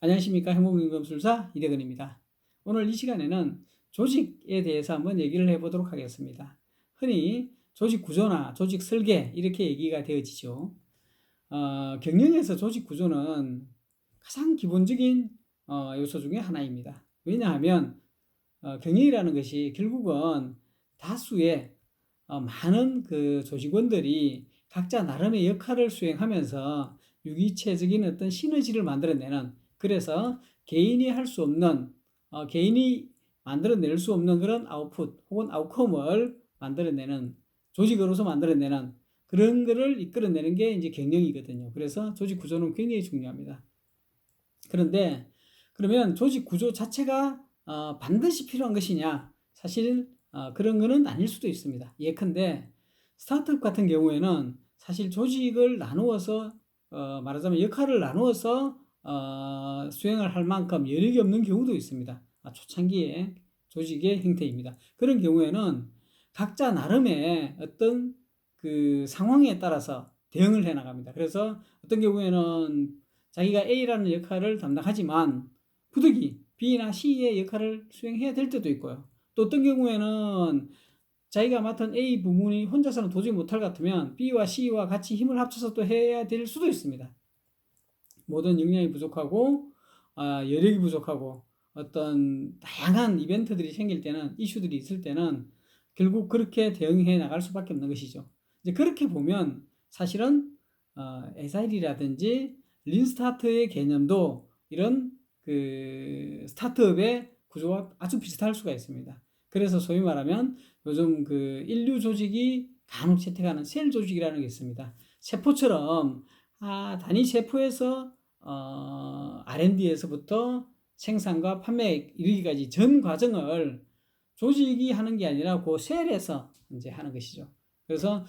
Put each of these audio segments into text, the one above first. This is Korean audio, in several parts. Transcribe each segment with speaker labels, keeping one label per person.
Speaker 1: 안녕하십니까. 행복임금술사 이대근입니다. 오늘 이 시간에는 조직에 대해서 한번 얘기를 해보도록 하겠습니다. 흔히 조직 구조나 조직 설계 이렇게 얘기가 되어지죠. 경영에서 조직 구조는 가장 기본적인 요소 중에 하나입니다. 왜냐하면 경영이라는 것이 결국은 다수의 많은 그 조직원들이 각자 나름의 역할을 수행하면서 유기체적인 어떤 시너지를 만들어내는, 그래서 개인이 할 수 없는 개인이 만들어낼 수 없는 그런 아웃풋 혹은 아웃컴을 만들어내는, 조직으로서 만들어내는 그런 거를 이끌어내는 게 이제 경영이거든요. 그래서 조직 구조는 굉장히 중요합니다. 그런데 그러면 조직 구조 자체가 반드시 필요한 것이냐? 사실 그런 거는 아닐 수도 있습니다. 예컨대 스타트업 같은 경우에는 사실 조직을 나누어서 말하자면 역할을 나누어서 수행을 할 만큼 여력이 없는 경우도 있습니다. 초창기에 조직의 형태입니다. 그런 경우에는 각자 나름의 어떤 그 상황에 따라서 대응을 해 나갑니다. 그래서 어떤 경우에는 자기가 A라는 역할을 담당하지만 부득이 B나 C의 역할을 수행해야 될 때도 있고요. 또 어떤 경우에는 자기가 맡은 A 부문이 혼자서는 도저히 못할 것 같으면 B와 C와 같이 힘을 합쳐서 또 해야 될 수도 있습니다. 모든 역량이 부족하고 여력이 부족하고 어떤 다양한 이벤트들이 생길 때는, 이슈들이 있을 때는 결국 그렇게 대응해 나갈 수밖에 없는 것이죠. 이제 그렇게 보면 사실은 에자일이라든지 린스타트의 개념도 이런 그 스타트업의 구조와 아주 비슷할 수가 있습니다. 그래서 소위 말하면 요즘 그 인류 조직이 간혹 채택하는 셀 조직이라는 게 있습니다. 세포처럼 단위 세포에서 R&D에서부터 생산과 판매에 이르기까지 전 과정을 조직이 하는 게 아니라 그 셀에서 이제 하는 것이죠. 그래서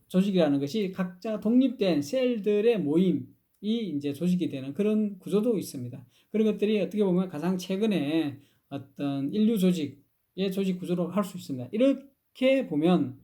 Speaker 1: 조직이라는 것이 각자 독립된 셀들의 모임이 이제 조직이 되는 그런 구조도 있습니다. 그런 것들이 어떻게 보면 가장 최근에 어떤 인류 조직의 조직 구조로 할 수 있습니다. 이렇게 보면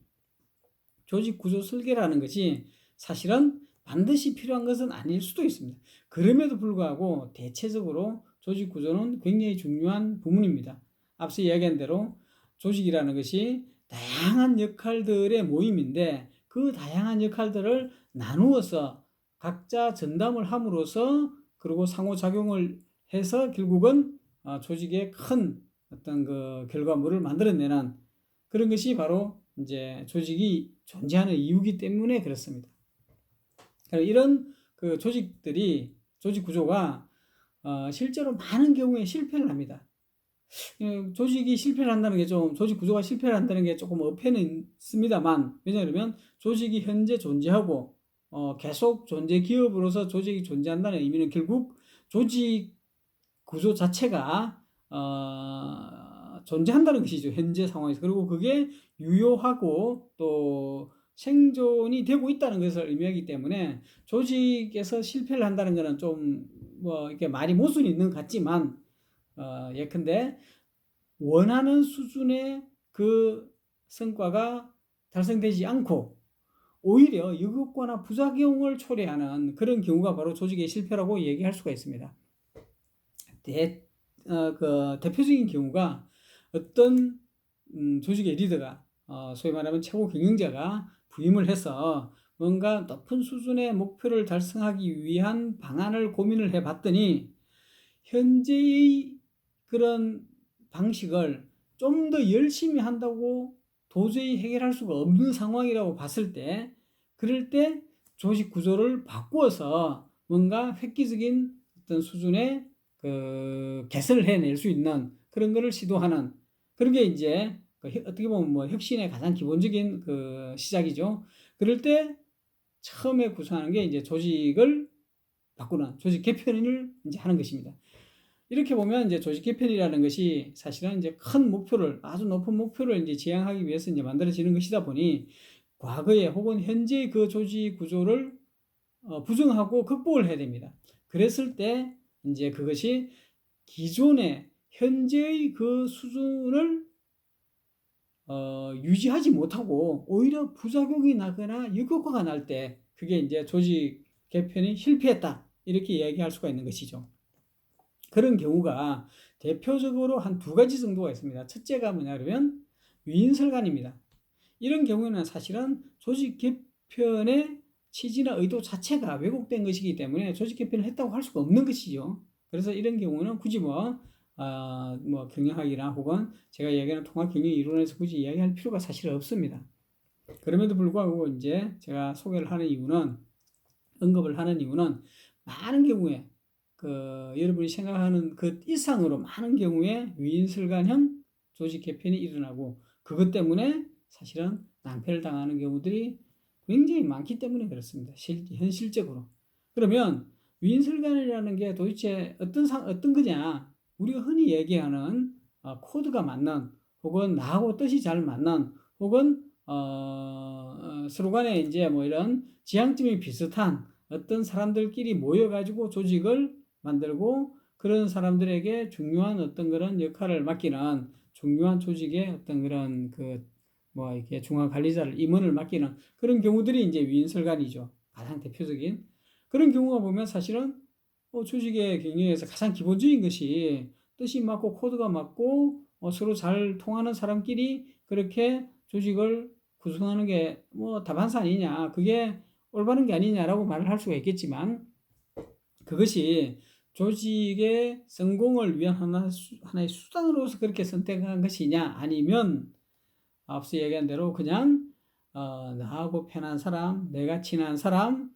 Speaker 1: 조직 구조 설계라는 것이 사실은 반드시 필요한 것은 아닐 수도 있습니다. 그럼에도 불구하고 대체적으로 조직 구조는 굉장히 중요한 부분입니다. 앞서 이야기한 대로 조직이라는 것이 다양한 역할들의 모임인데 그 다양한 역할들을 나누어서 각자 전담을 함으로써 그리고 상호작용을 해서 결국은 조직의 큰 어떤 그 결과물을 만들어내는 그런 것이 바로 이제 조직이 존재하는 이유이기 때문에 그렇습니다. 이런 그 조직들이, 조직 구조가 실제로 많은 경우에 실패를 합니다. 조직이 실패를 한다는 게 좀, 조직 구조가 실패를 한다는 게 조금 어폐는 있습니다만, 왜냐하면 조직이 현재 존재하고 계속 존재 기업으로서 조직이 존재한다는 의미는 결국 조직 구조 자체가 존재한다는 것이죠. 현재 상황에서. 그리고 그게 유효하고 또 생존이 되고 있다는 것을 의미하기 때문에 조직에서 실패를 한다는 것은 좀 뭐 이렇게 말이 모순이 있는 것 같지만 예컨대 원하는 수준의 그 성과가 달성되지 않고 오히려 역효과나 부작용을 초래하는 그런 경우가 바로 조직의 실패라고 얘기할 수가 있습니다. 그 대표적인 경우가 어떤 조직의 리더가 소위 말하면 최고 경영자가 부임을 해서 뭔가 높은 수준의 목표를 달성하기 위한 방안을 고민을 해봤더니 현재의 그런 방식을 좀 더 열심히 한다고 도저히 해결할 수가 없는 상황이라고 봤을 때, 그럴 때 조직 구조를 바꾸어서 뭔가 획기적인 어떤 수준의 그 개선을 해낼 수 있는 그런 거를 시도하는 그런 게 이제 어떻게 보면 뭐 혁신의 가장 기본적인 그 시작이죠. 그럴 때 처음에 구성하는 게 이제 조직을 바꾸는 조직 개편을 이제 하는 것입니다. 이렇게 보면 이제 조직 개편이라는 것이 사실은 이제 큰 목표를, 아주 높은 목표를 이제 지향하기 위해서 이제 만들어지는 것이다 보니 과거에 혹은 현재의 그 조직 구조를 부정하고 극복을 해야 됩니다. 그랬을 때 이제 그것이 기존의 현재의 그 수준을 유지하지 못하고 오히려 부작용이 나거나 역효과가 날 때 그게 이제 조직 개편이 실패했다 이렇게 이야기할 수가 있는 것이죠. 그런 경우가 대표적으로 한 두 가지 정도가 있습니다. 첫째가 뭐냐 그러면 위인설관입니다. 이런 경우에는 사실은 조직 개편의 취지나 의도 자체가 왜곡된 것이기 때문에 조직 개편을 했다고 할 수가 없는 것이죠. 그래서 이런 경우는 굳이 뭐 경영학이나 혹은 제가 얘기하는 통합 경영 이론에서 굳이 이야기할 필요가 사실 없습니다. 그럼에도 불구하고 이제 제가 소개를 하는 이유는, 언급을 하는 이유는 많은 경우에 여러분이 생각하는 그 이상으로 많은 경우에 위인설관형 조직 개편이 일어나고 그것 때문에 사실은 낭패를 당하는 경우들이 굉장히 많기 때문에 그렇습니다. 현실적으로. 그러면 위인설관이라는 게 도대체 어떤 거냐? 우리가 흔히 얘기하는 코드가 맞는, 혹은 나하고 뜻이 잘 맞는, 혹은 서로 간에 이제 뭐 이런 지향점이 비슷한 어떤 사람들끼리 모여가지고 조직을 만들고 그런 사람들에게 중요한 어떤 그런 역할을 맡기는, 중요한 조직의 어떤 그런 이렇게 중앙 관리자를 임원을 맡기는 그런 경우들이 이제 위인설관이죠. 가장 대표적인 그런 경우가 보면 사실은 조직의 경영에서 가장 기본적인 것이 뜻이 맞고 코드가 맞고 서로 잘 통하는 사람끼리 그렇게 조직을 구성하는 게 뭐 다반사 아니냐, 그게 올바른 게 아니냐라고 말을 할 수가 있겠지만, 그것이 조직의 성공을 위한 하나의 수단으로서 그렇게 선택한 것이냐, 아니면 앞서 얘기한 대로 그냥 나하고 편한 사람, 내가 친한 사람,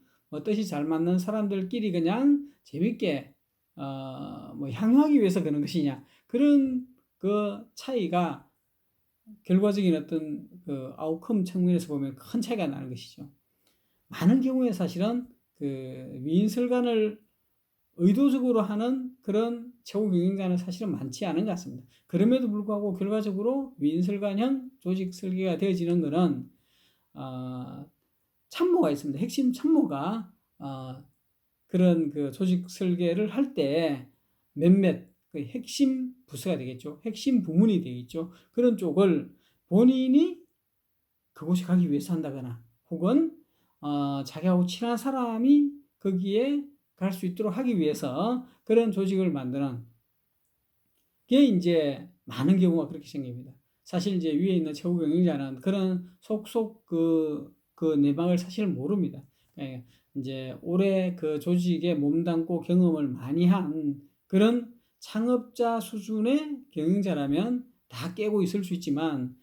Speaker 1: 뜻이 잘 맞는 사람들끼리 그냥 재밌게 뭐 향유하기 위해서 그런 것이냐, 그런 그 차이가 결과적인 어떤 아웃컴 측면에서 보면 큰 차이가 나는 것이죠. 많은 경우에 사실은 위인설관을 의도적으로 하는 그런 최고 경영자는 사실은 많지 않은 것 같습니다. 그럼에도 불구하고 결과적으로 위인설관형 조직 설계가 되어지는 것은 참모가 있습니다. 핵심 참모가 그런 조직 설계를 할 때 몇몇 핵심 부서가 되겠죠. 핵심 부문이 되겠죠. 그런 쪽을 본인이 그곳에 가기 위해서 한다거나, 혹은 자기하고 친한 사람이 거기에 갈 수 있도록 하기 위해서 그런 조직을 만드는 게 이제 많은 경우가 그렇게 생깁니다. 사실 이제 위에 있는 최고 경영자는 그런 속속 내막을 사실 모릅니다. 이제 오래 그 조직에 몸담고 경험을 많이 한 그런 창업자 수준의 경영자라면 다 깨고 있을 수 있지만,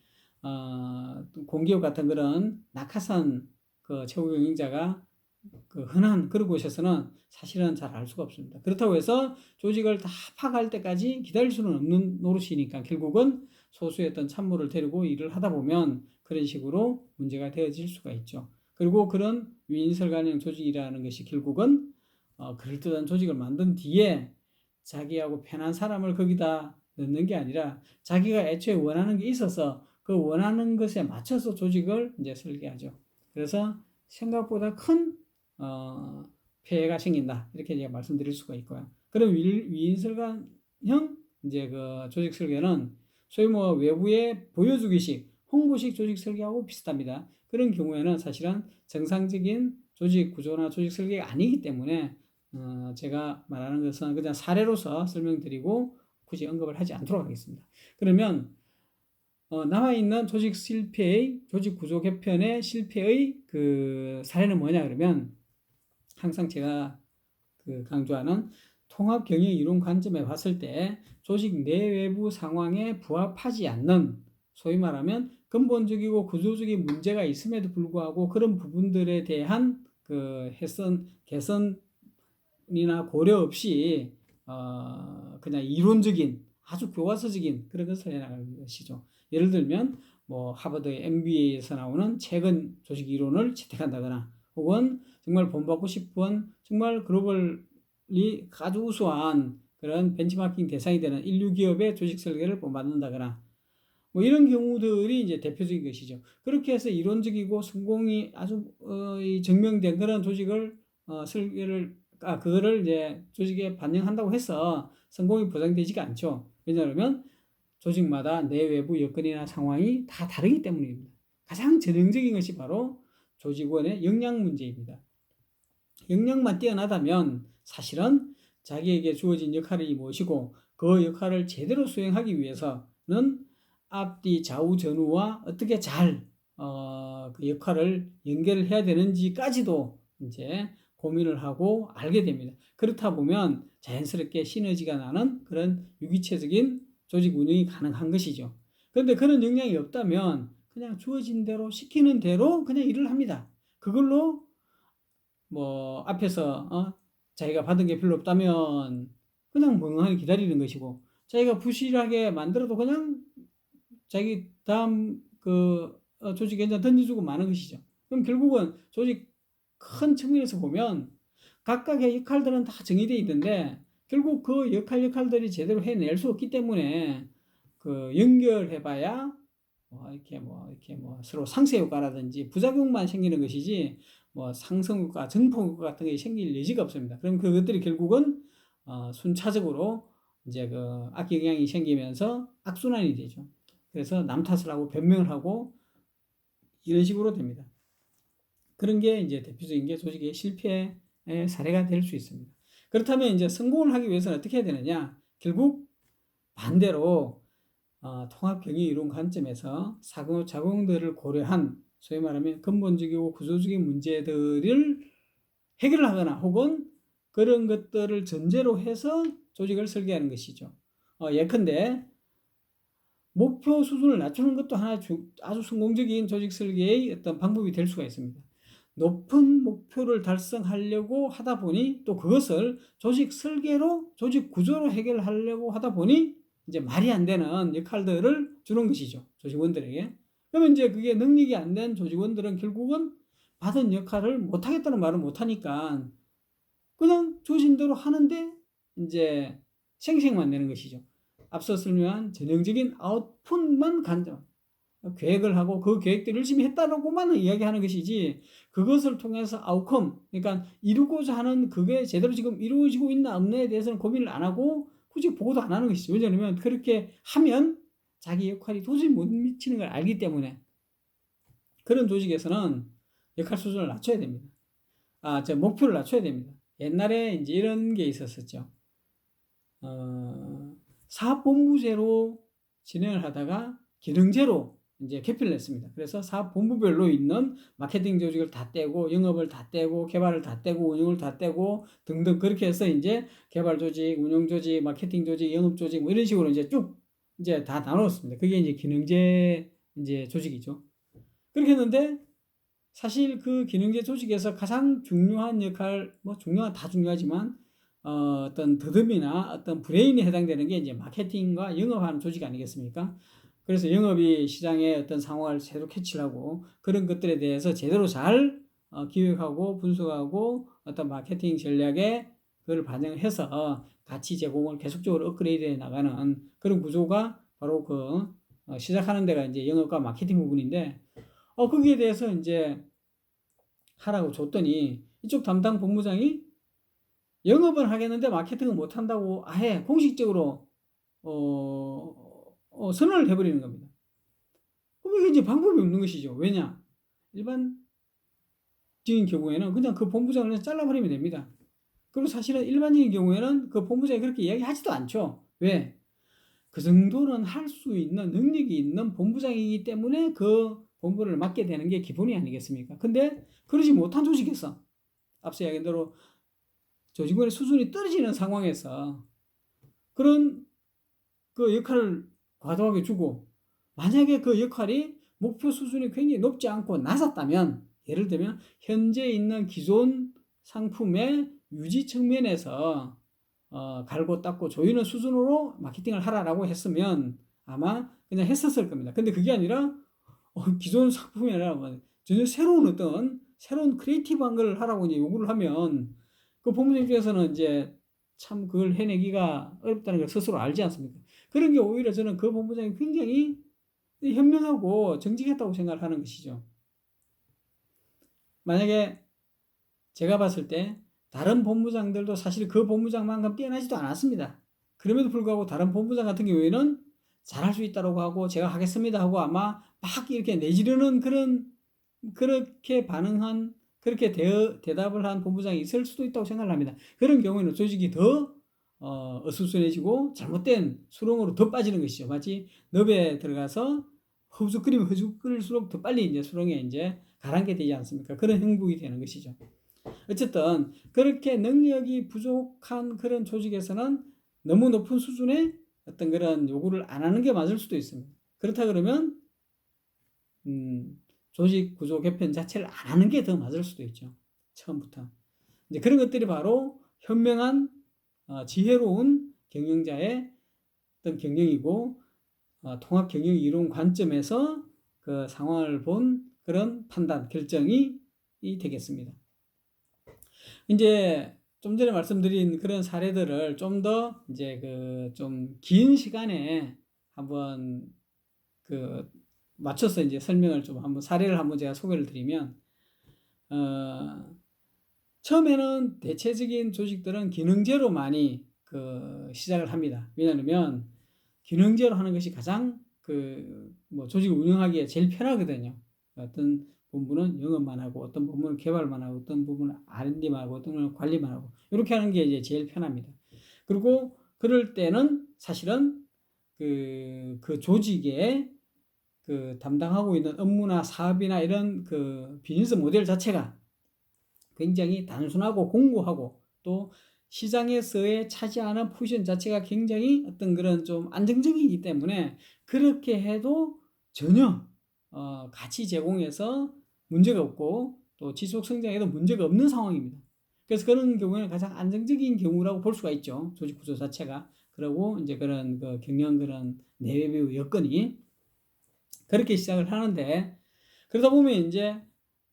Speaker 1: 공기업 같은 그런 낙하산 최고 경영자가 흔한 그런 곳에서는 사실은 잘 알 수가 없습니다. 그렇다고 해서 조직을 다 파악할 때까지 기다릴 수는 없는 노릇이니까 결국은 소수의 어떤 참모를 데리고 일을 하다 보면 그런 식으로 문제가 되어질 수가 있죠. 그리고 그런 위인설관형 조직이라는 것이 결국은 그럴듯한 조직을 만든 뒤에 자기하고 편한 사람을 거기다 넣는 게 아니라 자기가 애초에 원하는 게 있어서 그 원하는 것에 맞춰서 조직을 이제 설계하죠. 그래서 생각보다 큰 폐해가 생긴다, 이렇게 제가 말씀드릴 수가 있고요. 그럼 위인설관형 이제 조직 설계는 소위 뭐 외부에 보여주기식 홍보식 조직 설계하고 비슷합니다. 그런 경우에는 사실은 정상적인 조직 구조나 조직 설계가 아니기 때문에 제가 말하는 것은 그냥 사례로서 설명드리고 굳이 언급을 하지 않도록 하겠습니다. 그러면 남아있는 조직 구조 개편의 실패의 사례는 뭐냐 그러면, 항상 제가 강조하는 통합 경영 이론 관점에 봤을 때 조직 내외부 상황에 부합하지 않는, 소위 말하면 근본적이고 구조적인 문제가 있음에도 불구하고 그런 부분들에 대한 개선이나 고려 없이 그냥 이론적인 아주 교과서적인 그런 것을 해나가는 것이죠. 예를 들면 뭐 하버드 MBA에서 나오는 최근 조직 이론을 채택한다거나, 혹은 정말 본받고 싶은 정말 글로벌리 아주 우수한 그런 벤치마킹 대상이 되는 인류 기업의 조직 설계를 본받는다거나, 뭐 이런 경우들이 이제 대표적인 것이죠. 그렇게 해서 이론적이고 성공이 아주 증명된 그런 조직을 설계를 그거를 이제 조직에 반영한다고 해서 성공이 보장되지가 않죠. 왜냐하면 조직마다 내외부 여건이나 상황이 다 다르기 때문입니다. 가장 전형적인 것이 바로 조직원의 역량 문제입니다. 역량만 뛰어나다면 사실은 자기에게 주어진 역할이 무엇이고 그 역할을 제대로 수행하기 위해서는 앞뒤 좌우 전후와 어떻게 잘 그 역할을 연결을 해야 되는지까지도 이제 고민을 하고 알게 됩니다. 그렇다 보면 자연스럽게 시너지가 나는 그런 유기체적인 조직 운영이 가능한 것이죠. 그런데 그런 역량이 없다면 그냥 주어진 대로 시키는 대로 그냥 일을 합니다. 그걸로 뭐 앞에서 자기가 받은 게 별로 없다면 그냥 멍하니 기다리는 것이고, 자기가 부실하게 만들어도 그냥 자기 다음 조직에 그냥 던져주고 마는 것이죠. 그럼 결국은 조직 큰 측면에서 보면 각각의 역할들은 다 정의되어 있는데 결국 그 역할들이 제대로 해낼 수 없기 때문에 그 연결해봐야 이렇게 서로 상쇄 효과라든지 부작용만 생기는 것이지 뭐 상승 효과, 증폭 효과 같은 게 생길 여지가 없습니다. 그럼 그것들이 결국은 순차적으로 이제 그 악영향이 생기면서 악순환이 되죠. 그래서 남 탓을 하고 변명을 하고 이런 식으로 됩니다. 그런 게 이제 대표적인 게 조직의 실패의 사례가 될 수 있습니다. 그렇다면 이제 성공을 하기 위해서는 어떻게 해야 되느냐? 결국 반대로 통합경영 이론 관점에서 작용들을 고려한 소위 말하면 근본적이고 구조적인 문제들을 해결하거나 혹은 그런 것들을 전제로 해서 조직을 설계하는 것이죠. 예컨대 목표 수준을 낮추는 것도 하나 아주 성공적인 조직 설계의 어떤 방법이 될 수가 있습니다. 높은 목표를 달성하려고 하다 보니 또 그것을 조직 설계로, 조직 구조로 해결하려고 하다 보니 이제 말이 안 되는 역할들을 주는 것이죠. 조직원들에게. 그러면 이제 그게 능력이 안 된 조직원들은 결국은 받은 역할을 못하겠다는 말을 못하니까 그냥 주어진 대로 하는데 이제 생색만 내는 것이죠. 앞서 설명한 전형적인 아웃풋만 계획을 하고 그 계획대로 열심히 했다라고만 이야기하는 것이지 그것을 통해서 아웃컴, 그러니까 이루고자 하는 그게 제대로 지금 이루어지고 있나 없나에 대해서는 고민을 안 하고 굳이 보고도 안 하는 것이죠. 왜냐하면 그렇게 하면 자기 역할이 도저히 못 미치는 걸 알기 때문에 그런 조직에서는 역할 수준을 낮춰야 됩니다. 목표를 낮춰야 됩니다. 옛날에 이제 이런 게 있었었죠. 사업본부제로 진행을 하다가 기능제로 이제 개편을 했습니다. 그래서 사업본부별로 있는 마케팅 조직을 다 떼고 영업을 다 떼고 개발을 다 떼고 운영을 다 떼고 등등 그렇게 해서 이제 개발 조직, 운영 조직, 마케팅 조직, 영업 조직 뭐 이런 식으로 이제 쭉 이제 다 나눴습니다. 그게 이제 기능제 이제 조직이죠. 그렇게 했는데 사실 그 기능제 조직에서 가장 중요한 역할, 뭐 다 중요하지만 어떤 더듬이나 어떤 브레인에 해당되는 게 이제 마케팅과 영업하는 조직 아니겠습니까? 그래서 영업이 시장의 어떤 상황을 제대로 캐치하고 그런 것들에 대해서 제대로 잘 기획하고 분석하고 어떤 마케팅 전략에 그걸 반영해서 가치 제공을 계속적으로 업그레이드해 나가는 그런 구조가 바로 시작하는 데가 이제 영업과 마케팅 부분인데 거기에 대해서 이제 하라고 줬더니 이쪽 담당 본부장이 영업은 하겠는데 마케팅은 못 한다고 아예 공식적으로 선언을 해버리는 겁니다. 그럼 이게 이제 방법이 없는 것이죠. 왜냐? 일반적인 경우에는 그냥 그 본부장을 그냥 잘라버리면 됩니다. 그리고 사실은 일반적인 경우에는 그 본부장이 그렇게 이야기하지도 않죠. 왜? 그 정도는 할 수 있는 능력이 있는 본부장이기 때문에 그 본부를 맡게 되는 게 기본이 아니겠습니까? 근데 그러지 못한 조직에서 앞서 이야기한 대로 조직원의 수준이 떨어지는 상황에서 그런 그 역할을 과도하게 주고 만약에 그 역할이 목표 수준이 굉장히 높지 않고 낮았다면 예를 들면 현재 있는 기존 상품의 유지 측면에서 갈고 닦고 조이는 수준으로 마케팅을 하라라고 했으면 아마 그냥 했었을 겁니다. 근데 그게 아니라 기존 상품이 아니라 전혀 새로운 크리에이티브한 걸 하라고 이제 요구를 하면 그 본부장 입장에서는 이제 참 그걸 해내기가 어렵다는 걸 스스로 알지 않습니까? 그런 게 오히려 저는 그 본부장이 굉장히 현명하고 정직했다고 생각을 하는 것이죠. 만약에 제가 봤을 때 다른 본부장들도 사실 그 본부장만큼 뛰어나지도 않았습니다. 그럼에도 불구하고 다른 본부장 같은 경우에는 잘할 수 있다고 하고 제가 하겠습니다 하고 아마 막 이렇게 내지르는 그렇게 반응한 그렇게 대답을 한 본부장이 있을 수도 있다고 생각을 합니다. 그런 경우에는 조직이 더 어수선해지고 잘못된 수렁으로 더 빠지는 것이죠. 마치 늪에 들어가서 허우적거리면 더 빨리 이제 수렁에 이제 가라앉게 되지 않습니까? 그런 형국이 되는 것이죠. 어쨌든 그렇게 능력이 부족한 그런 조직에서는 너무 높은 수준의 어떤 그런 요구를 안 하는 게 맞을 수도 있습니다. 그렇다 그러면 조직 구조 개편 자체를 안 하는 게 더 맞을 수도 있죠. 처음부터. 이제 그런 것들이 바로 현명한 지혜로운 경영자의 어떤 경영이고 통합 경영 이론 관점에서 그 상황을 본 그런 판단, 결정이 되겠습니다. 이제 좀 전에 말씀드린 그런 사례들을 좀 더 이제 그 좀 긴 시간에 한번 그 맞춰서 이제 설명을 좀 한번 사례를 한번 제가 소개를 드리면 처음에는 대체적인 조직들은 기능제로 많이 그 시작을 합니다. 왜냐하면 기능제로 하는 것이 가장 그 뭐 조직을 운영하기에 제일 편하거든요. 어떤 본부는 영업만 하고, 어떤 본부는 개발만 하고, 어떤 부분은 R&D만 하고, 어떤 부분은 관리만 하고, 이렇게 하는 게 이제 제일 편합니다. 그리고 그럴 때는 사실은 그 조직의 그 담당하고 있는 업무나 사업이나 이런 그 비즈니스 모델 자체가 굉장히 단순하고 공고하고 또 시장에서의 차지하는 포지션 자체가 굉장히 어떤 그런 좀 안정적이기 때문에 그렇게 해도 전혀 가치 제공에서 문제가 없고 또 지속 성장에도 문제가 없는 상황입니다. 그래서 그런 경우에는 가장 안정적인 경우라고 볼 수가 있죠. 조직 구조 자체가. 그리고 이제 그런 그 경영 그런 내외부 여건이 그렇게 시작을 하는데 그러다 보면 이제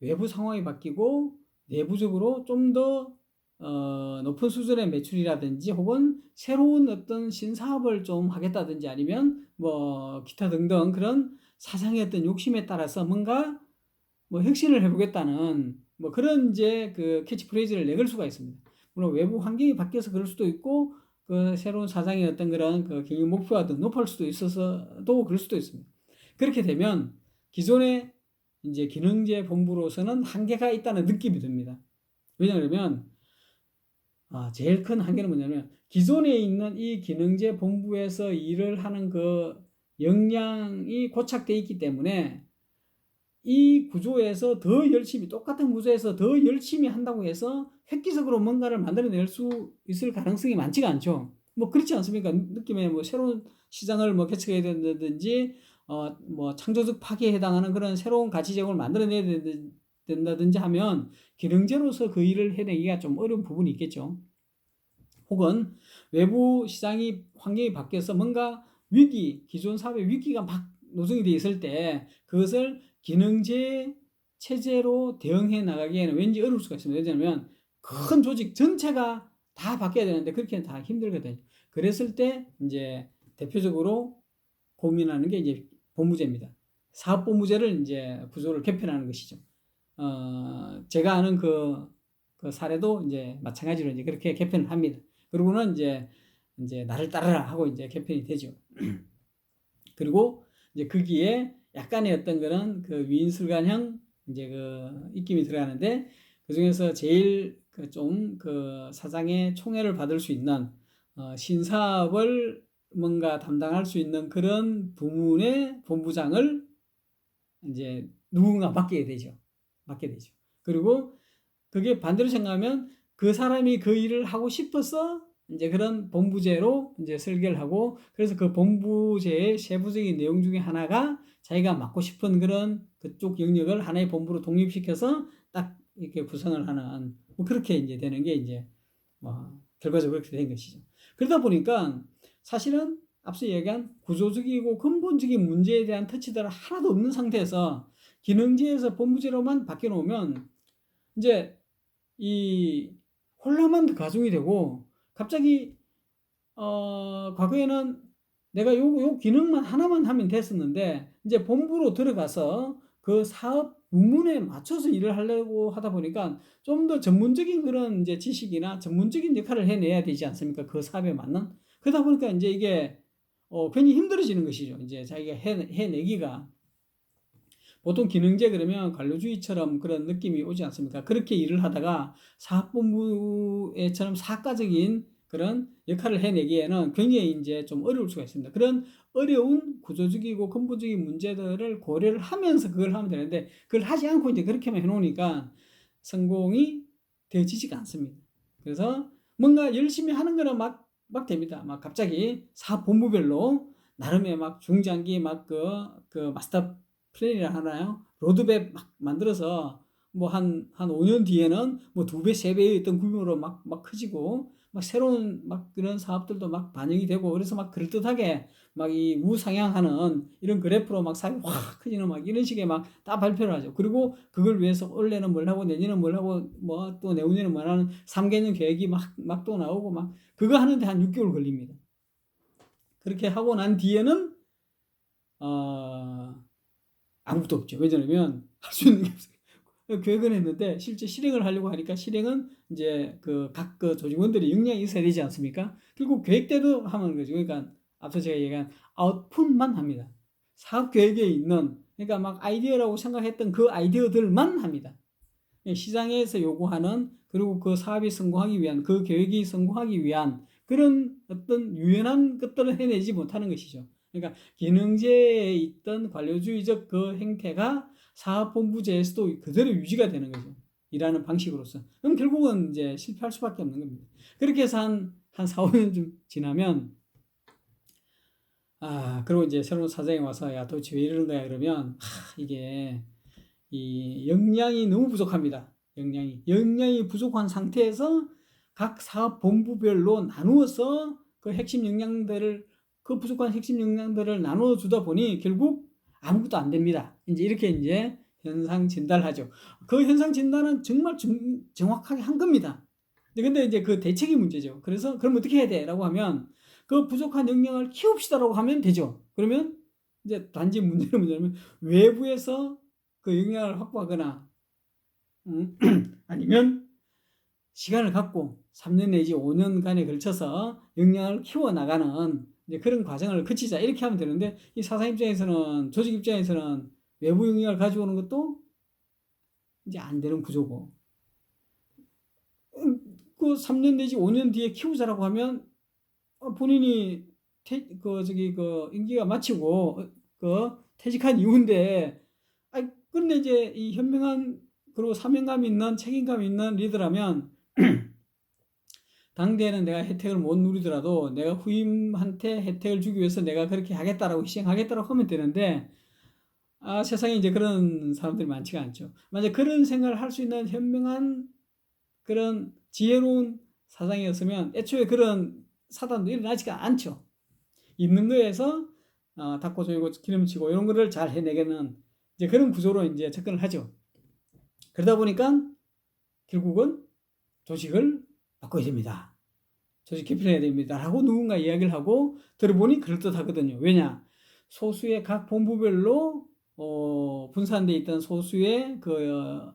Speaker 1: 외부 상황이 바뀌고 내부적으로 좀 더 높은 수준의 매출이라든지 혹은 새로운 어떤 신사업을 좀 하겠다든지 아니면 뭐 기타 등등 그런 사상의 어떤 욕심에 따라서 뭔가 뭐 혁신을 해보겠다는 뭐 그런 이제 그 캐치프레이즈를 내걸 수가 있습니다. 물론 외부 환경이 바뀌어서 그럴 수도 있고 그 새로운 사상의 어떤 그런 그 경영 목표가 더 높을 수도 있어서도 그럴 수도 있습니다. 그렇게 되면 기존의 이제 기능제 본부로서는 한계가 있다는 느낌이 듭니다. 왜냐하면 제일 큰 한계는 뭐냐면 기존에 있는 이 기능제 본부에서 일을 하는 그 역량이 고착되어 있기 때문에 이 구조에서 더 열심히 똑같은 구조에서 더 열심히 한다고 해서 획기적으로 뭔가를 만들어낼 수 있을 가능성이 많지가 않죠. 뭐 그렇지 않습니까? 느낌에 뭐 새로운 시장을 뭐 개척해야 된다든지 뭐 창조적 파괴에 해당하는 그런 새로운 가치 제공을 만들어내야 된다든지 하면 기능제로서 그 일을 해내기가 좀 어려운 부분이 있겠죠. 혹은 외부 시장이 환경이 바뀌어서 뭔가 기존 사업의 위기가 막 노정이 돼 있을 때 그것을 기능제 체제로 대응해 나가기에는 왠지 어려울 수가 있습니다. 왜냐하면 큰 조직 전체가 다 바뀌어야 되는데 그렇게는 다 힘들거든요. 그랬을 때 이제 대표적으로 고민하는 게 이제 본부제입니다. 사업본부제를 이제 구조를 개편하는 것이죠. 제가 아는 그 사례도 이제 마찬가지로 이제 그렇게 개편을 합니다. 그러고는 이제 나를 따르라 하고 이제 개편이 되죠. 그리고 이제 거기에 약간의 어떤 그런 그 위인술관형 이제 그 입김이 들어가는데 그 중에서 제일 그 좀 그 사장의 총애를 받을 수 있는 신사업을 뭔가 담당할 수 있는 그런 부문의 본부장을 이제 누군가 맡게 되죠. 그리고 그게 반대로 생각하면 그 사람이 그 일을 하고 싶어서 이제 그런 본부제로 이제 설계를 하고 그래서 그 본부제의 세부적인 내용 중에 하나가 자기가 맡고 싶은 그런 그쪽 영역을 하나의 본부로 독립시켜서 딱 이렇게 구성을 하는 뭐 그렇게 이제 되는 게 이제 뭐 결과적으로 그렇게 된 것이죠. 그러다 보니까 사실은 앞서 얘기한 구조적이고 근본적인 문제에 대한 터치들은 하나도 없는 상태에서 기능제에서 본부제로만 바뀌어 놓으면 이제 이 혼란만 가중이 되고 갑자기 과거에는 내가 요 기능만 하나만 하면 됐었는데 이제 본부로 들어가서 그 사업 부문에 맞춰서 일을 하려고 하다 보니까 좀 더 전문적인 그런 이제 지식이나 전문적인 역할을 해내야 되지 않습니까? 그 사업에 맞는 그러다 보니까 이제 이게 괜히 힘들어지는 것이죠. 이제 자기가 해내기가 보통 기능제 그러면 관료주의처럼 그런 느낌이 오지 않습니까? 그렇게 일을 하다가 사업본부에처럼 사과적인 그런 역할을 해내기에는 굉장히 이제 좀 어려울 수가 있습니다. 그런 어려운 구조적이고 근본적인 문제들을 고려를 하면서 그걸 하면 되는데 그걸 하지 않고 이제 그렇게만 해놓으니까 성공이 되어지지가 않습니다. 그래서 뭔가 열심히 하는 거는 막 됩니다. 막 갑자기 사업 본부별로 나름의 막 중장기 그 마스터 플랜이라 하나요? 로드맵 막 만들어서 뭐 한 5년 뒤에는 뭐 2배, 3배의 어떤 규모로 막 커지고 막 새로운 막 그런 사업들도 막 반영이 되고 그래서 막 그럴듯하게 막 이 우상향하는 이런 그래프로 막 사업이 확 커지는 막 이런 식의 막 다 발표를 하죠. 그리고 그걸 위해서 올해는 뭘 하고 내년은 뭘 하고 뭐 또 내후년은 뭘 하는 3개년 계획이 막 또 나오고 막 그거 하는데 한 6개월 걸립니다. 그렇게 하고 난 뒤에는 아무것도 없죠. 왜냐면 할 수 있는 게 없어요. 계획은 했는데 실제 실행을 하려고 하니까 실행은 이제 각 조직원들이 역량이 있어야 되지 않습니까? 결국 계획대로 하는 거죠. 그러니까 앞서 제가 얘기한 아웃풋만 합니다. 사업 계획에 있는 그러니까 막 아이디어라고 생각했던 그 아이디어들만 합니다. 시장에서 요구하는 그리고 그 사업이 성공하기 위한 그 계획이 성공하기 위한 그런 어떤 유연한 것들을 해내지 못하는 것이죠. 그러니까 기능제에 있던 관료주의적 그 행태가 사업본부제에서도 그대로 유지가 되는 거죠. 일하는 방식으로서. 그럼 결국은 이제 실패할 수밖에 없는 겁니다. 그렇게 해서 한 4, 5년쯤 지나면 그리고 이제 새로운 사장이 와서 야 도대체 왜 이러는 거야 그러면 이게 이 역량이 너무 부족합니다. 역량이 부족한 상태에서 각 사업 본부별로 나누어서 그 핵심 역량들을 그 부족한 핵심 역량들을 나누어 주다 보니 결국 아무것도 안 됩니다. 이제 이렇게 현상 진단을 하죠. 그 현상 진단은 정말 정확하게 한 겁니다. 근데 이제 그 대책이 문제죠. 그래서 그럼 어떻게 해야 돼라고 하면 그 부족한 역량을 키웁시다라고 하면 되죠. 그러면 이제 단지 문제는 뭐냐면 외부에서 그 역량을 확보하거나 아니면 시간을 갖고 3년 내지 5년간에 걸쳐서 역량을 키워나가는 이제 그런 과정을 거치자 이렇게 하면 되는데 이 사장 입장에서는 조직 입장에서는 외부 역량을 가져오는 것도 이제 안 되는 구조고 그 3년 내지 5년 뒤에 키우자라고 하면 본인이 임기가 마치고 퇴직한 이후인데 그런데 이제 이 현명한 그리고 사명감 있는 책임감 있는 리더라면 당대에는 내가 혜택을 못 누리더라도 내가 후임한테 혜택을 주기 위해서 내가 그렇게 하겠다라고 희생하겠다라고 하면 되는데 세상에 이제 그런 사람들이 많지가 않죠. 만약 그런 생각을 할 수 있는 현명한 그런 지혜로운 사장이었으면 애초에 그런 사단도 일어나지가 않죠. 있는 거에서 닦고 조이고 기름치고 이런 거를 잘 해내게는 이제 그런 구조로 이제 접근을 하죠. 그러다 보니까 결국은 조직을 바꿔야 됩니다. 조직 개편해야 됩니다. 라고 누군가 이야기를 하고 들어보니 그럴듯하거든요. 왜냐? 소수의 각 본부별로 분산되어 있던 소수의 그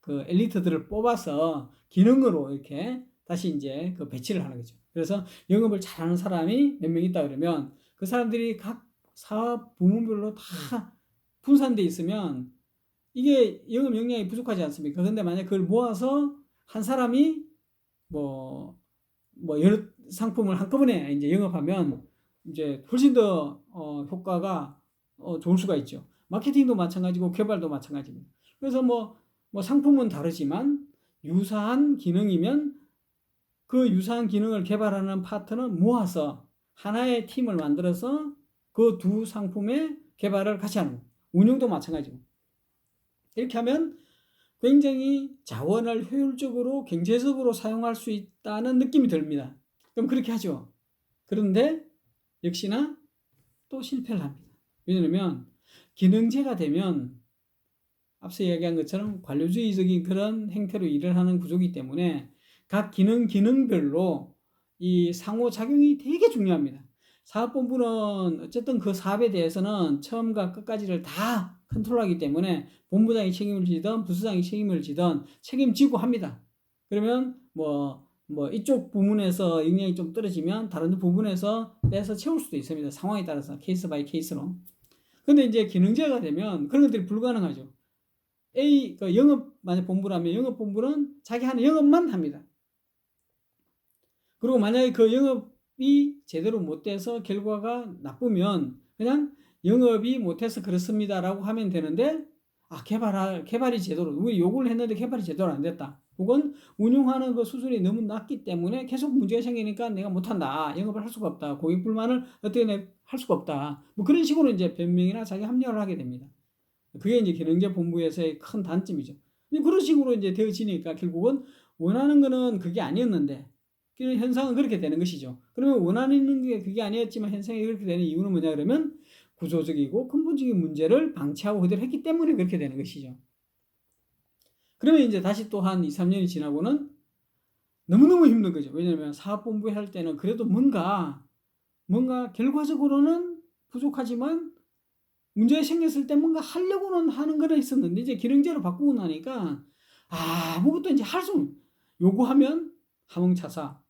Speaker 1: 엘리트들을 뽑아서 기능으로 이렇게 다시 이제 그 배치를 하는 거죠. 그래서 영업을 잘하는 사람이 몇 명 있다 그러면 그 사람들이 각 사업 부문별로 다 분산되어 있으면 이게 영업 역량이 부족하지 않습니까? 근데 만약 그걸 모아서 한 사람이 뭐 여러 상품을 한꺼번에 이제 영업하면 이제 훨씬 더 효과가 좋을 수가 있죠. 마케팅도 마찬가지고 개발도 마찬가지입니다. 그래서 뭐 상품은 다르지만 유사한 기능이면 그 유사한 기능을 개발하는 파트는 모아서 하나의 팀을 만들어서 그 두 상품의 개발을 같이 하는 거예요. 운영도 마찬가지고. 이렇게 하면 굉장히 자원을 효율적으로 경제적으로 사용할 수 있다는 느낌이 듭니다. 그럼 그렇게 하죠. 그런데 역시나 또 실패를 합니다. 왜냐하면 기능제가 되면 앞서 이야기한 것처럼 관료주의적인 그런 행태로 일을 하는 구조이기 때문에 각 기능별로 이 상호작용이 되게 중요합니다. 사업본부는 어쨌든 그 사업에 대해서는 처음과 끝까지를 다 컨트롤하기 때문에 본부장이 책임을 지든 부수장이 책임을 지든 책임지고 합니다. 그러면 이쪽 부문에서 역량이 좀 떨어지면 다른 부분에서 빼서 채울 수도 있습니다. 상황에 따라서 케이스 바이 케이스로. 근데 이제 기능제가 되면 그런 것들이 불가능하죠. 그 영업 만약 본부라면 영업 본부는 자기 하는 영업만 합니다. 그리고 만약에 그 영업이 제대로 못 돼서 결과가 나쁘면 그냥 영업이 못해서 그렇습니다라고 하면 되는데, 개발이 제대로, 우리 요구를 했는데 개발이 제대로 안 됐다. 혹은 운용하는 그 수준이 너무 낮기 때문에 계속 문제가 생기니까 내가 못한다. 영업을 할 수가 없다. 고객 불만을 어떻게 할 수가 없다. 뭐 그런 식으로 이제 변명이나 자기 합리화를 하게 됩니다. 그게 이제 경제본부에서의 큰 단점이죠. 그런 식으로 이제 되어지니까 결국은 원하는 거는 그게 아니었는데, 현상은 그렇게 되는 것이죠. 그러면 원하는 게 그게 아니었지만 현상이 그렇게 되는 이유는 뭐냐 그러면 구조적이고 근본적인 문제를 방치하고 그대로 했기 때문에 그렇게 되는 것이죠. 그러면 이제 다시 또 한 2, 3년이 지나고는 너무너무 힘든 거죠. 왜냐하면 사업본부에 할 때는 그래도 뭔가 결과적으로는 부족하지만 문제가 생겼을 때 뭔가 하려고는 하는 거는 있었는데, 이제 기능제로 바꾸고 나니까 아무것도 이제 요구하면 하몽차사.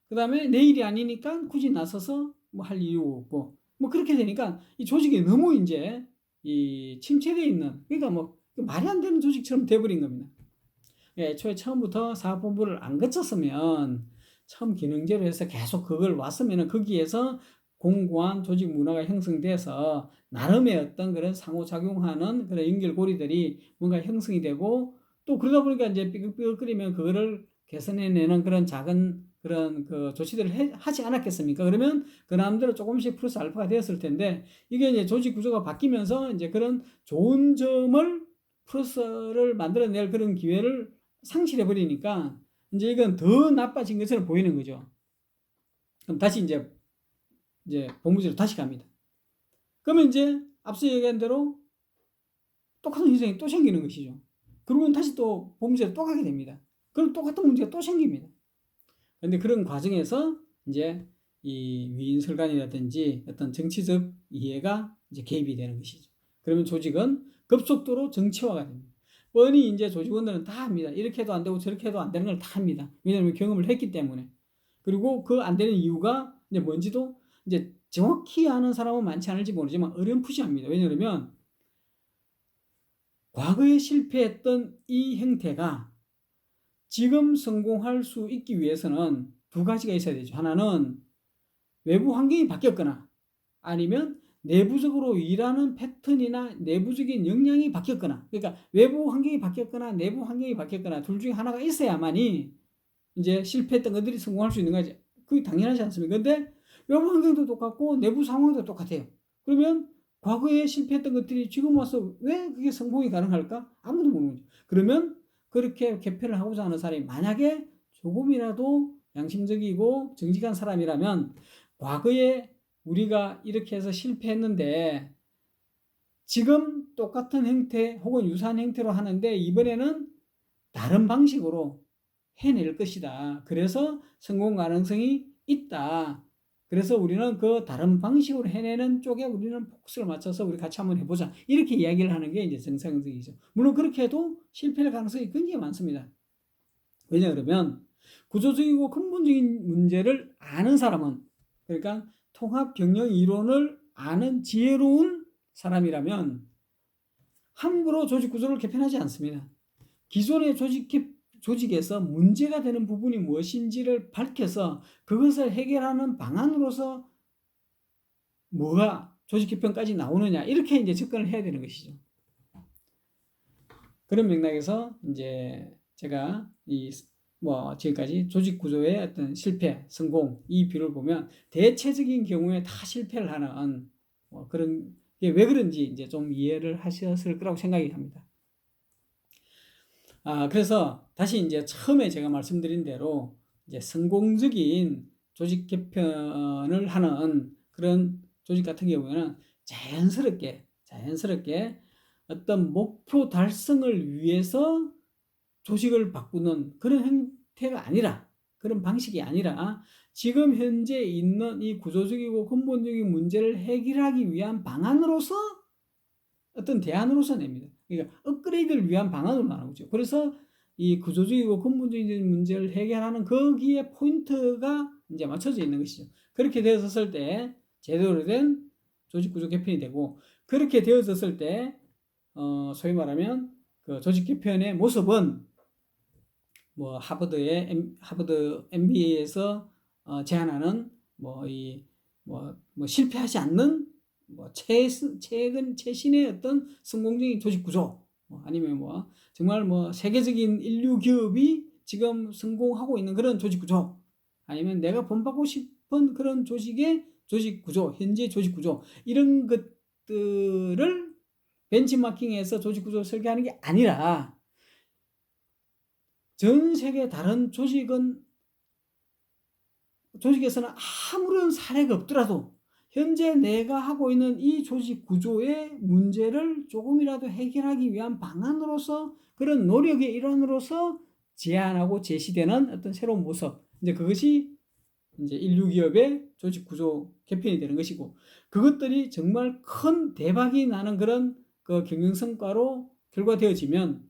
Speaker 1: 그 다음에 내일이 아니니까 굳이 나서서 뭐 할 이유가 없고, 뭐 그렇게 되니까 이 조직이 너무 이제 이 침체되어 있는, 그러니까 뭐 말이 안 되는 조직처럼 돼버린 겁니다. 애초에 처음부터 사업본부를 안 거쳤으면, 처음 기능제로 해서 계속 그걸 왔으면 거기에서 공고한 조직 문화가 형성돼서 나름의 어떤 그런 상호작용하는 그런 연결고리들이 뭔가 형성이 되고, 또 그러다 보니까 이제 삐걱삐걱거리면 그거를 개선해내는 그런 작은 그런 그 조치들을 하지 않았겠습니까? 그러면 그 나름대로 조금씩 플러스 알파가 되었을 텐데, 이게 이제 조직 구조가 바뀌면서 이제 그런 좋은 점을 플러스를 만들어낼 그런 기회를 상실해 버리니까 이제 이건 더 나빠진 것처럼 보이는 거죠. 그럼 다시 이제 본부제로 다시 갑니다. 그러면 이제 앞서 얘기한 대로 똑같은 현상이 또 생기는 것이죠. 그러고는 다시 또 본부제로 또 가게 됩니다. 그럼 똑같은 문제가 또 생깁니다. 그런데 그런 과정에서 이제 이 위인설관이라든지 어떤 정치적 이해가 이제 개입이 되는 것이죠. 그러면 조직은 급속도로 정치화가 됩니다. 뻔히 이제 조직원들은 다 합니다. 이렇게 해도 안 되고 저렇게 해도 안 되는 걸 다 합니다. 왜냐하면 경험을 했기 때문에. 그리고 그 안 되는 이유가 이제 뭔지도 이제 정확히 아는 사람은 많지 않을지 모르지만 어렴풋이합니다. 왜냐하면 과거에 실패했던 이 형태가 지금 성공할 수 있기 위해서는 두 가지가 있어야 되죠. 하나는 외부 환경이 바뀌었거나, 아니면 내부적으로 일하는 패턴이나 내부적인 역량이 바뀌었거나, 그러니까 외부 환경이 바뀌었거나 내부 환경이 바뀌었거나 둘 중에 하나가 있어야만이 이제 실패했던 것들이 성공할 수 있는 거지. 그게 당연하지 않습니까? 근데 외부 환경도 똑같고 내부 상황도 똑같아요. 그러면 과거에 실패했던 것들이 지금 와서 왜 그게 성공이 가능할까? 아무도 모르는 거죠. 그러면 그렇게 개편을 하고자 하는 사람이 만약에 조금이라도 양심적이고 정직한 사람이라면, 과거에 우리가 이렇게 해서 실패했는데 지금 똑같은 형태 혹은 유사한 형태로 하는데 이번에는 다른 방식으로 해낼 것이다. 그래서 성공 가능성이 있다. 그래서 우리는 그 다른 방식으로 해내는 쪽에 우리는 포커스를 맞춰서 우리 같이 한번 해보자. 이렇게 이야기를 하는 게 이제 정상적이죠. 물론 그렇게 해도 실패할 가능성이 굉장히 많습니다. 왜냐 그러면 구조적이고 근본적인 문제를 아는 사람은, 그러니까 통합 경영 이론을 아는 지혜로운 사람이라면 함부로 조직 구조를 개편하지 않습니다. 기존의 조직에서 문제가 되는 부분이 무엇인지를 밝혀서 그것을 해결하는 방안으로서 뭐가 조직 개편까지 나오느냐, 이렇게 이제 접근을 해야 되는 것이죠. 그런 맥락에서 이제 제가 지금까지 조직 구조의 어떤 실패, 성공, 이 비율을 보면 대체적인 경우에 다 실패를 하는 그런 게 왜 그런지 이제 좀 이해를 하셨을 거라고 생각이 합니다. 그래서 다시 이제 처음에 제가 말씀드린 대로 이제 성공적인 조직 개편을 하는 그런 조직 같은 경우에는 자연스럽게 어떤 목표 달성을 위해서 조직을 바꾸는 그런 형태가 아니라, 그런 방식이 아니라 지금 현재 있는 이 구조적이고 근본적인 문제를 해결하기 위한 방안으로서 어떤 대안으로서 냅니다. 그러니까 업그레이드를 위한 방안으로 나오죠. 그래서 이 구조적이고 근본적인 문제를 해결하는 거기에 포인트가 이제 맞춰져 있는 것이죠. 그렇게 되었을 때 제대로 된 조직 구조 개편이 되고, 그렇게 되어졌을 때 소위 말하면 그 조직 개편의 모습은 뭐 하버드 MBA에서 제안하는 뭐 실패하지 않는 뭐 최신의 어떤 성공적인 조직 구조, 아니면 뭐 정말 뭐 세계적인 인류 기업이 지금 성공하고 있는 그런 조직 구조, 아니면 내가 본받고 싶은 그런 조직의 조직 구조, 현재 조직 구조, 이런 것들을 벤치마킹해서 조직 구조를 설계하는 게 아니라 전 세계 다른 조직에서는 아무런 사례가 없더라도 현재 내가 하고 있는 이 조직 구조의 문제를 조금이라도 해결하기 위한 방안으로서, 그런 노력의 일환으로서 제안하고 제시되는 어떤 새로운 모습, 이제 그것이 이제 인류 기업의 조직 구조 개편이 되는 것이고, 그것들이 정말 큰 대박이 나는 그런 그 경영 성과로 결과되어지면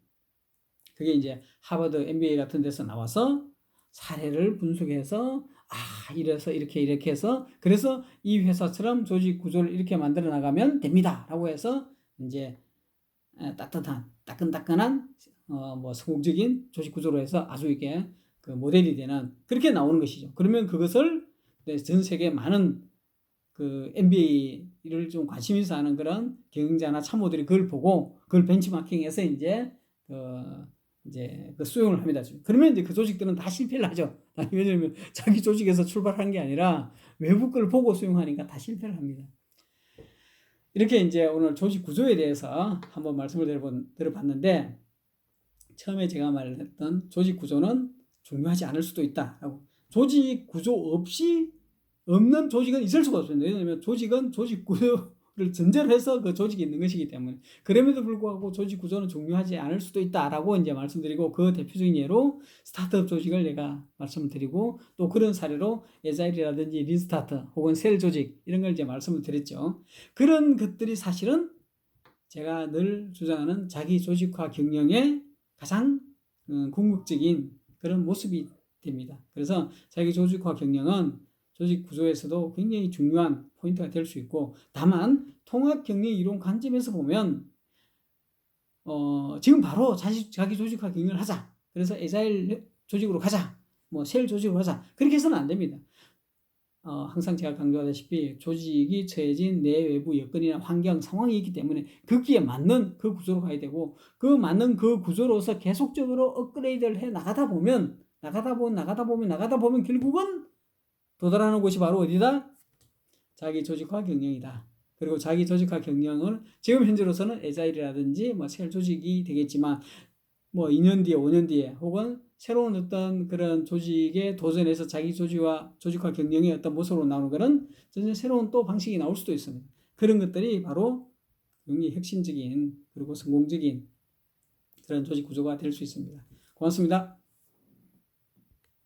Speaker 1: 그게 이제 하버드 MBA 같은 데서 나와서 사례를 분석해서 이래서 이렇게 해서 그래서 이 회사처럼 조직 구조를 이렇게 만들어 나가면 됩니다라고 해서 이제 따끈따끈한 뭐 성공적인 조직 구조로 해서 아주 이게 그 모델이 되는, 그렇게 나오는 것이죠. 그러면 그것을 전 세계 많은 그 MBA를 좀 관심 있어 하는 그런 경영자나 참모들이 그걸 보고 그걸 벤치마킹해서 이제 그 수용을 합니다. 그러면 이제 그 조직들은 다 실패를 하죠. 왜냐하면 자기 조직에서 출발한 게 아니라 외부 걸 보고 수용하니까 다 실패를 합니다. 이렇게 이제 오늘 조직 구조에 대해서 한번 말씀을 들어봤는데, 처음에 제가 말했던 조직 구조는 중요하지 않을 수도 있다라고. 조직 구조 없는 조직은 있을 수가 없습니다. 왜냐하면 조직은 조직 구조를 전제로 해서 그 조직이 있는 것이기 때문에. 그럼에도 불구하고 조직 구조는 중요하지 않을 수도 있다라고 이제 말씀드리고, 그 대표적인 예로 스타트업 조직을 내가 말씀드리고, 또 그런 사례로 에자일이라든지 린스타트 혹은 셀 조직 이런 걸 이제 말씀을 드렸죠. 그런 것들이 사실은 제가 늘 주장하는 자기 조직화 경영의 가장 궁극적인 그런 모습이 됩니다. 그래서 자기 조직화 경영은 조직 구조에서도 굉장히 중요한 포인트가 될 수 있고, 다만 통합 경영 이론 관점에서 보면 지금 바로 자기 조직화 경영을 하자, 그래서 에자일 조직으로 가자, 뭐 셀 조직으로 가자, 그렇게 해서는 안 됩니다. 항상 제가 강조하다시피 조직이 처해진 내외부 여건이나 환경, 상황이 있기 때문에 거기에 맞는 그 구조로 가야 되고, 그 맞는 그 구조로서 계속적으로 업그레이드를 해 나가다 보면 결국은 도달하는 곳이 바로 어디다? 자기 조직화 경영이다. 그리고 자기 조직화 경영을 지금 현재로서는 에자일이라든지 뭐 셀 조직이 되겠지만, 뭐 2년 뒤에 5년 뒤에 혹은 새로운 어떤 그런 조직에 도전해서 자기 조직화 경영의 어떤 모습으로 나오는 것은 전혀 새로운 또 방식이 나올 수도 있습니다. 그런 것들이 바로 굉장히 혁신적인 그리고 성공적인 그런 조직 구조가 될 수 있습니다. 고맙습니다.